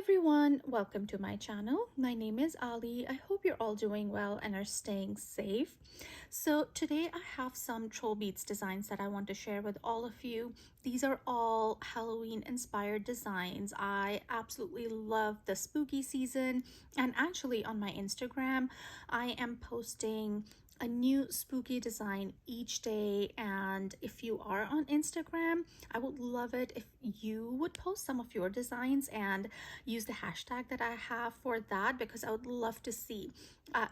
everyone, welcome to my channel. My name is Ali. I hope you're all doing well and are staying safe. So today I have some troll beads designs that I want to share with all of you. These are all Halloween inspired designs. I absolutely love the spooky season, and actually on my Instagram I am posting a new spooky design each day. And if you are on Instagram, I would love it if you would post some of your designs and use the hashtag that I have for that, because I would love to see.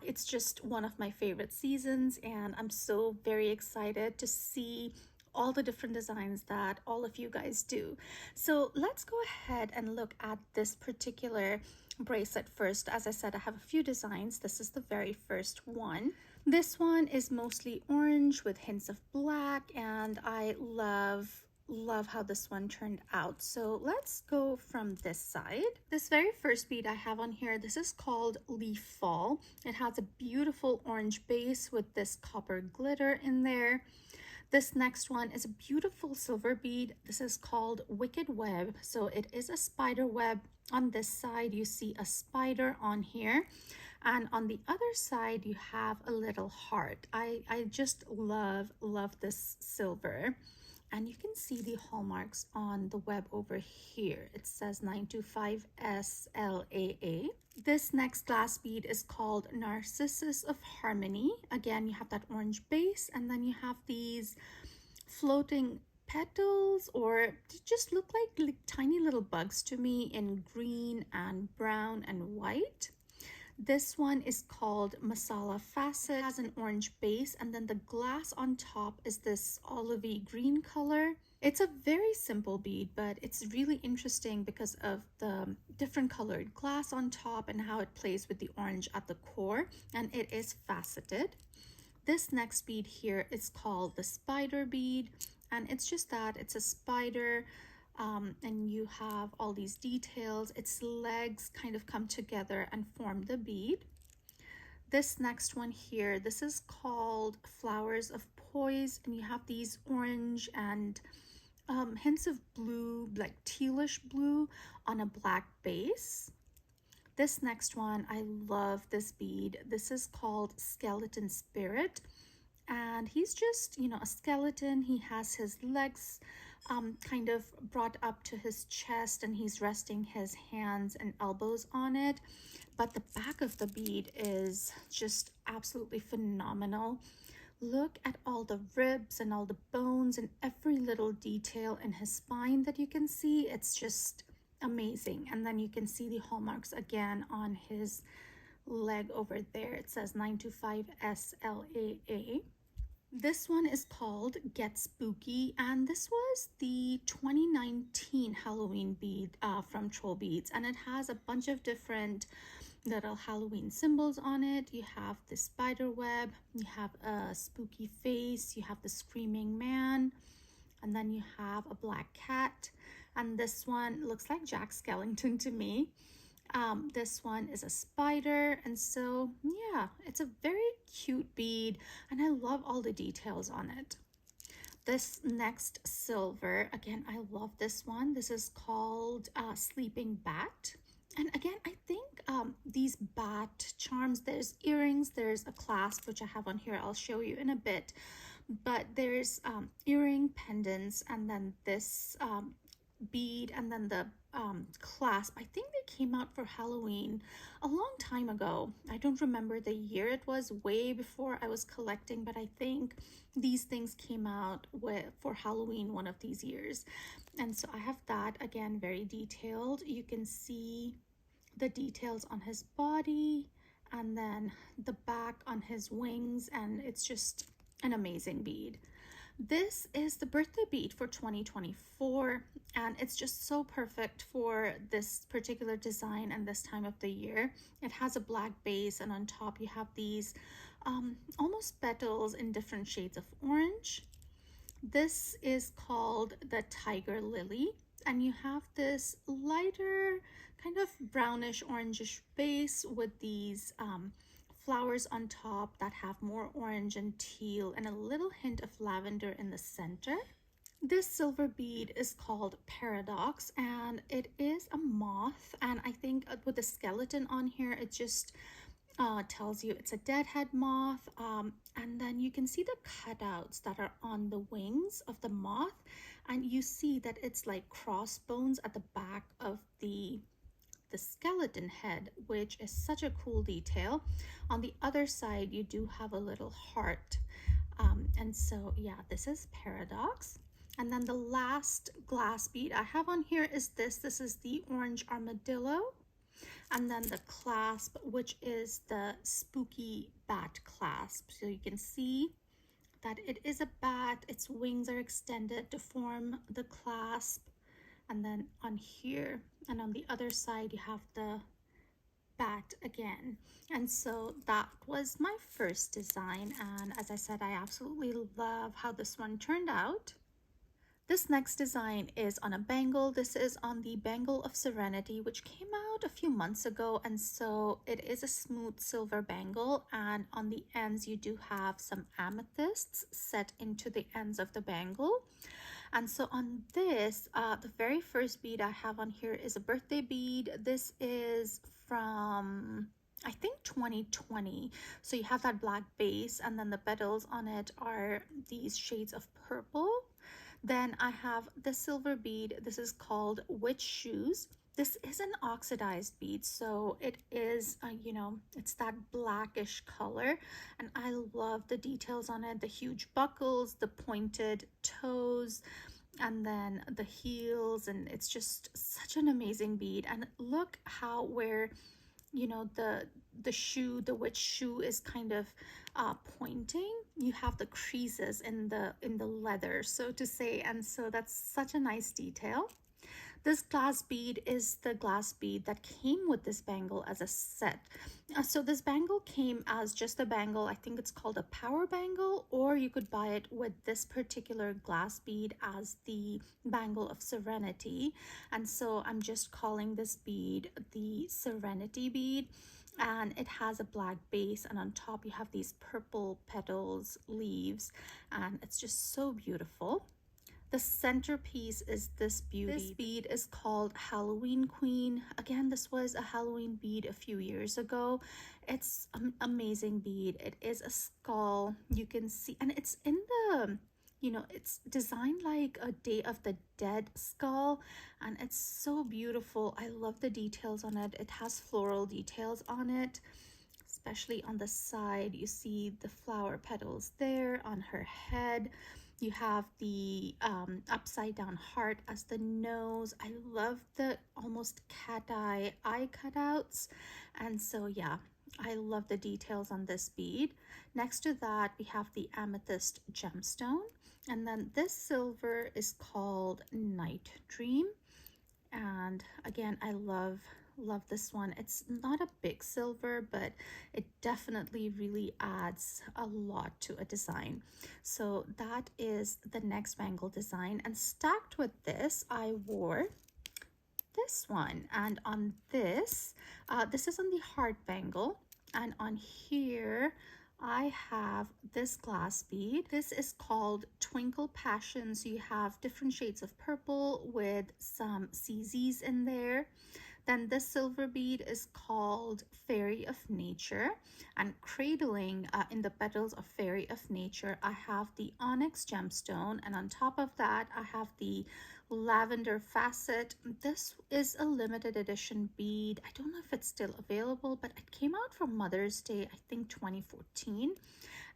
It's just one of my favorite seasons, and I'm so very excited to see all the different designs that all of you guys do. So let's go ahead and look at this particular bracelet first. As I said, I have a few designs. This is the very first one. This one is mostly orange with hints of black, and I love how this one turned out. So let's go from this side. This very first bead I have on here, this is called Leaf Fall. It has a beautiful orange base with this copper glitter in there. This next one is a beautiful silver bead. This is called Wicked Web. So it is a spider web. On this side, you see a spider on here. And on the other side, you have a little heart. I just love this silver. And you can see the hallmarks on the web over here. It says 925 SLAA. This next glass bead is called Narcissus of Harmony. Again, you have that orange base, and then you have these floating petals, or they just look like tiny little bugs to me, in green and brown and white. This one is called Masala Facet. It has an orange base, and then the glass on top is this olivey green color. It's a very simple bead, but it's really interesting because of the different colored glass on top and how it plays with the orange at the core, and it is faceted. This next bead here is called the spider bead, and it's just that it's a spider. And you have all these details. Its legs kind of come together and form the bead. This next one here, this is called Flowers of Poise, and you have these orange and hints of blue, like tealish blue on a black base. This next one, I love this bead. This is called Skeleton Spirit, and he's just, a skeleton. He has his legs kind of brought up to his chest, and he's resting his hands and elbows on it. But the back of the bead is just absolutely phenomenal. Look at all the ribs and all the bones and every little detail in his spine that you can see. It's just amazing. And then you can see the hallmarks again on his leg over there. It says 925 SLAA. This one is called Get Spooky, and this was the 2019 Halloween bead from TrollBeads, and it has a bunch of different little Halloween symbols on it. You have the spider web, you have a spooky face, you have the screaming man, and then you have a black cat, and this one looks like Jack Skellington to me. This one is a spider, and so yeah, it's a very cute bead, and I love all the details on it. This next silver, again, I love this one. This is called Sleeping Bat. And again, I think these bat charms, there's earrings, there's a clasp, which I have on here, I'll show you in a bit, but there's earring pendants, and then this bead, and then the clasp. I think they came out for Halloween a long time ago. I don't remember the year. It was way before I was collecting, but I think these things came out for Halloween one of these years. And so I have that, again, very detailed. You can see the details on his body, and then the back on his wings, and it's just an amazing bead. This is the birthday bead for 2024, and it's just so perfect for this particular design and this time of the year. It has a black base, and on top you have these almost petals in different shades of orange. This is called the Tiger Lily, and you have this lighter kind of brownish orangish base with these flowers on top that have more orange and teal and a little hint of lavender in the center. This silver bead is called Paradox, and it is a moth. And I think with the skeleton on here, it just tells you it's a deadhead moth. And then you can see the cutouts that are on the wings of the moth, and you see that it's like crossbones at the back of the skeleton head, which is such a cool detail. On the other side, you do have a little heart. And so, yeah, this is Paradox. And then the last glass bead I have on here is this. This is the orange armadillo. And then the clasp, which is the spooky bat clasp. So you can see that it is a bat. Its wings are extended to form the clasp. And then on here and on the other side, you have the bat again. And so that was my first design, and as I said, I absolutely love how this one turned out. This next design is on a bangle. This is on the Bangle of Serenity, which came out a few months ago, and so it is a smooth silver bangle, and on the ends you do have some amethysts set into the ends of the bangle. And so on this, the very first bead I have on here is a birthday bead. This is from, I think, 2020. So you have that black base, and then the petals on it are these shades of purple. Then I have the silver bead. This is called Witch Shoes. This is an oxidized bead, so it is, it's that blackish color, and I love the details on it, the huge buckles, the pointed toes, and then the heels, and it's just such an amazing bead. And look how where the shoe, the witch shoe, is kind of pointing. You have the creases in the leather, so to say, and so that's such a nice detail. This glass bead is the glass bead that came with this bangle as a set. So this bangle came as just a bangle. I think it's called a power bangle, or you could buy it with this particular glass bead as the Bangle of Serenity. And so I'm just calling this bead the Serenity bead. And it has a black base, and on top you have these purple petals, leaves, and it's just so beautiful. The centerpiece is this beauty. This bead is called Halloween Queen. Again, this was a Halloween bead a few years ago. It's an amazing bead. It is a skull. You can see, and it's in the, it's designed like a Day of the Dead skull, and it's so beautiful. I love the details on it. It has floral details on it, especially on the side. You see the flower petals there on her head. You have the upside down heart as the nose. I love the almost cat eye cutouts. And so, yeah, I love the details on this bead. Next to that, we have the amethyst gemstone. And then this silver is called Night Dream. And again, I love this one. It's not a big silver, but it definitely really adds a lot to a design. So that is the next bangle design, and stacked with this I wore this one. And on this this is on the heart bangle, and on here I have this glass bead. This is called Twinkle Passion. So you have different shades of purple with some CZs in there. Then this silver bead is called Fairy of Nature, and cradling in the petals of Fairy of Nature, I have the onyx gemstone, and on top of that, I have the lavender facet. This is a limited edition bead. I don't know if it's still available, but it came out for Mother's Day, I think 2014.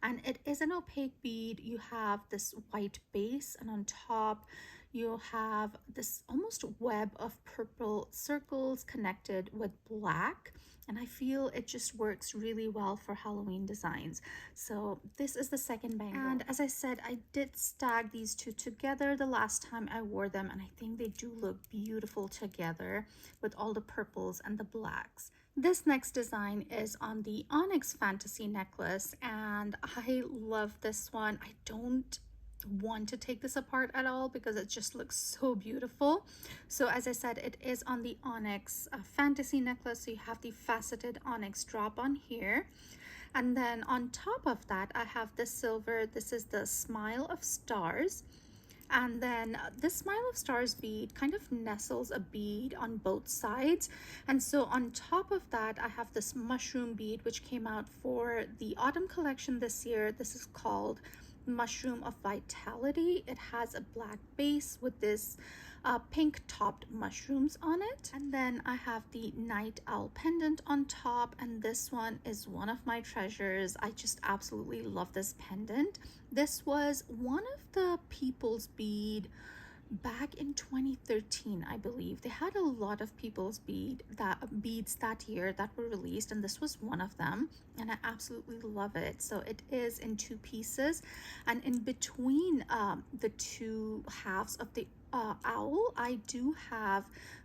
And it is an opaque bead. You have this white base, and on top you have this almost web of purple circles connected with black, and I feel it just works really well for Halloween designs. So this is the second bangle, and as I said, I did stack these two together the last time I wore them, and I think they do look beautiful together with all the purples and the blacks. This next design is on the onyx fantasy necklace, and I love this one. I don't want to take this apart at all because it just looks so beautiful. So as I said, it is on the onyx fantasy necklace. So you have the faceted onyx drop on here, and then on top of that I have this silver. This is the Smile of Stars, And then this Smile of Stars bead kind of nestles a bead on both sides. And so on top of that, I have this mushroom bead, which came out for the autumn collection this year. This is called Mushroom of Vitality. It has a black base with this pink topped mushrooms on it. And then I have the Night Owl pendant on top, and this one is one of my treasures. I just absolutely love this pendant. This was one of the people's bead back in 2013, I believe. They had a lot of people's beads that year that were released, and this was one of them, and I absolutely love it. So it is in two pieces, and in between the two halves of the owl, I do have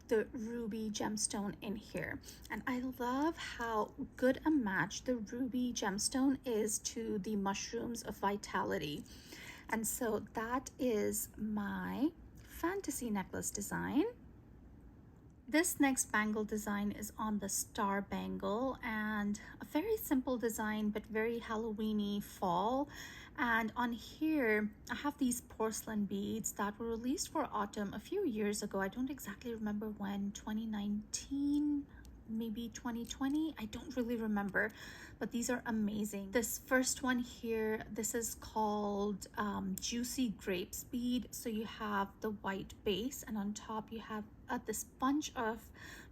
the ruby gemstone in here, and I love how good a match the ruby gemstone is to the mushrooms of vitality. And so that is my fantasy necklace design. This next bangle design is on the star bangle, and a very simple design but very Halloweeny fall. And on here I have these porcelain beads that were released for autumn a few years ago. I don't exactly remember when, 2019, maybe 2020, I don't really remember, but these are amazing. This first one here, this is called Juicy Grapes bead. So you have the white base, and on top you have this bunch of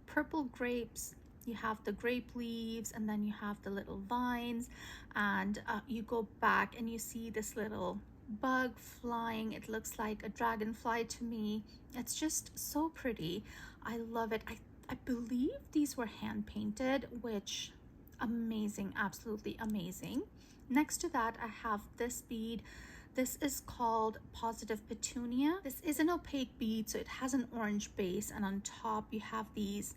purple grapes. You have the grape leaves, and then you have the little vines, and you go back and you see this little bug flying. It looks like a dragonfly to me. It's just so pretty. I love it. I believe these were hand painted, which amazing, absolutely amazing. Next to that, I have this bead. This is called Positive Petunia. This is an opaque bead, so it has an orange base, and on top you have these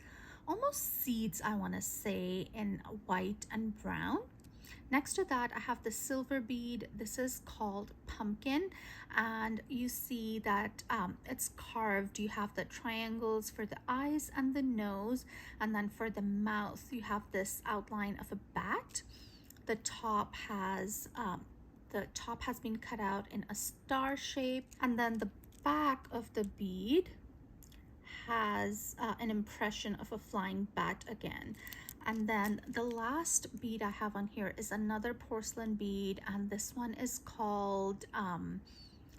almost seeds, I want to say, in white and brown. Next to that, I have the silver bead. This is called Pumpkin, and you see that it's carved. You have the triangles for the eyes and the nose, and then for the mouth you have this outline of a bat. The top has been cut out in a star shape, and then the back of the bead has an impression of a flying bat again. And then the last bead I have on here is another porcelain bead, and this one is called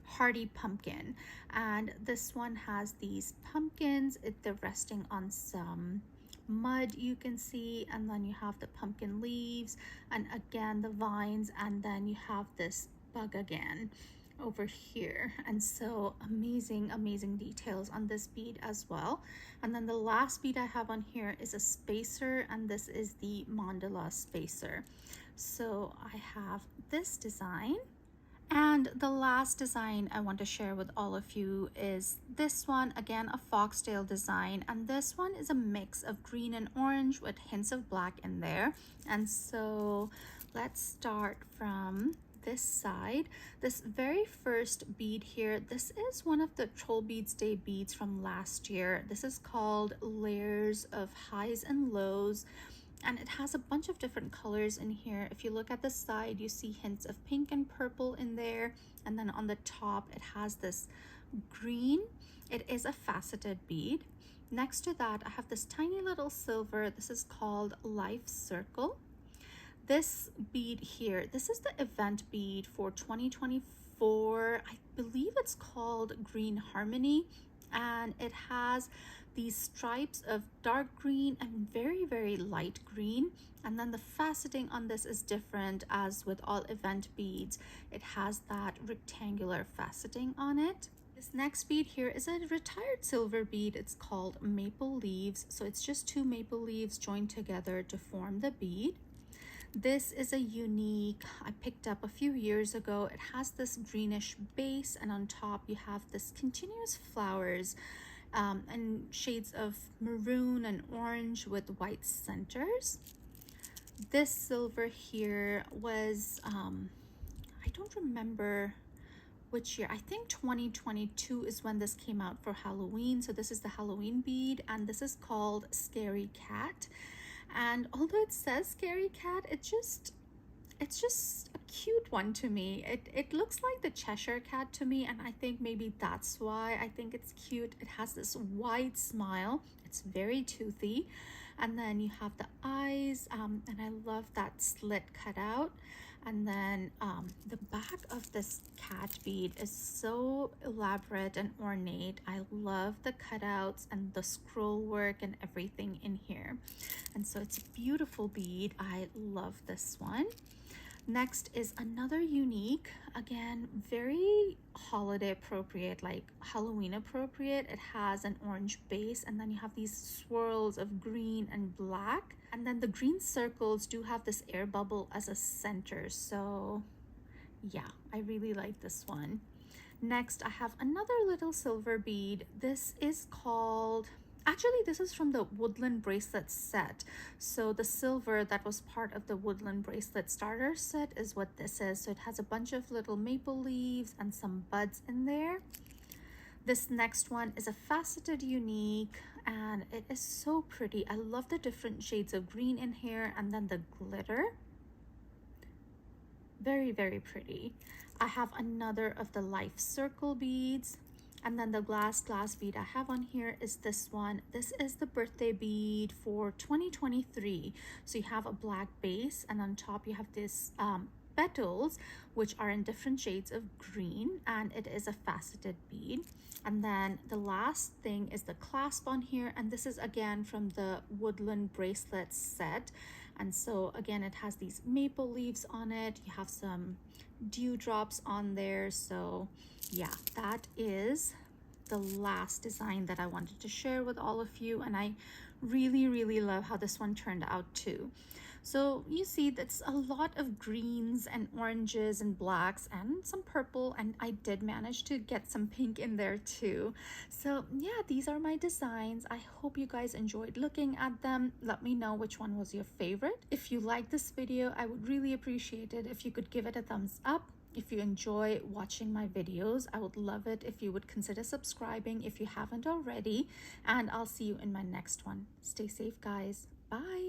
Hardy Pumpkin. And this one has these pumpkins. They're resting on some mud, you can see, and then you have the pumpkin leaves, and again the vines, and then you have this bug again over here. And so amazing details on this bead as well. And then the last bead I have on here is a spacer, and this is the mandala spacer. So I have this design, and the last design I want to share with all of you is this one, again a foxtail design, and this one is a mix of green and orange with hints of black in there. And so let's start from this side. This very first bead here, this is one of the TrollBeads Day beads from last year. This is called Layers of Highs and Lows, and it has a bunch of different colors in here. If you look at the side, you see hints of pink and purple in there, and then on the top it has this green. It is a faceted bead. Next to that, I have this tiny little silver. This is called Life Circle. This bead here, this is the event bead for 2024. I believe it's called Green Harmony, and it has these stripes of dark green and very light green. And then the faceting on this is different, as with all event beads. It has that rectangular faceting on it. This next bead here is a retired silver bead. It's called Maple Leaves. So it's just two maple leaves joined together to form the bead. This is a unique, I picked up a few years ago. It has this greenish base, and on top you have this continuous flowers and shades of maroon and orange with white centers. This silver here was, I don't remember which year. I think 2022 is when this came out for Halloween. So this is the Halloween bead, and this is called Scary Cat. And although it says Scary Cat, it's just a cute one to me. It looks like the Cheshire cat to me, and I think maybe that's why I think it's cute. It has this wide smile. It's very toothy, and then you have the eyes, and I love that slit cut out. And then the back of this cat bead is so elaborate and ornate. I love the cutouts and the scroll work and everything in here. And so it's a beautiful bead. I love this one. Next is another unique, again, very holiday appropriate, like Halloween appropriate. It has an orange base, and then you have these swirls of green and black. And then the green circles do have this air bubble as a center. So yeah, I really like this one. Next, I have another little silver bead. This is called, actually, this is from the Woodland Bracelet set. So the silver that was part of the Woodland Bracelet starter set is what this is. So it has a bunch of little maple leaves and some buds in there. This next one is a faceted unique, and it is so pretty. I love the different shades of green in here, and then the glitter. Very, very pretty. I have another of the life circle beads, and then the glass bead I have on here is this one. This is the birthday bead for 2023. So you have a black base, and on top you have this petals, which are in different shades of green, and it is a faceted bead. And then the last thing is the clasp on here, and this is again from the Woodland Bracelet set. And so again, it has these maple leaves on it. You have some dewdrops on there. So yeah, that is the last design that I wanted to share with all of you, and I really love how this one turned out too. So you see that's a lot of greens and oranges and blacks and some purple, and I did manage to get some pink in there too. So yeah, these are my designs. I hope you guys enjoyed looking at them. Let me know which one was your favorite. If you like this video, I would really appreciate it if you could give it a thumbs up. If you enjoy watching my videos, I would love it if you would consider subscribing if you haven't already, and I'll see you in my next one. Stay safe, guys. Bye.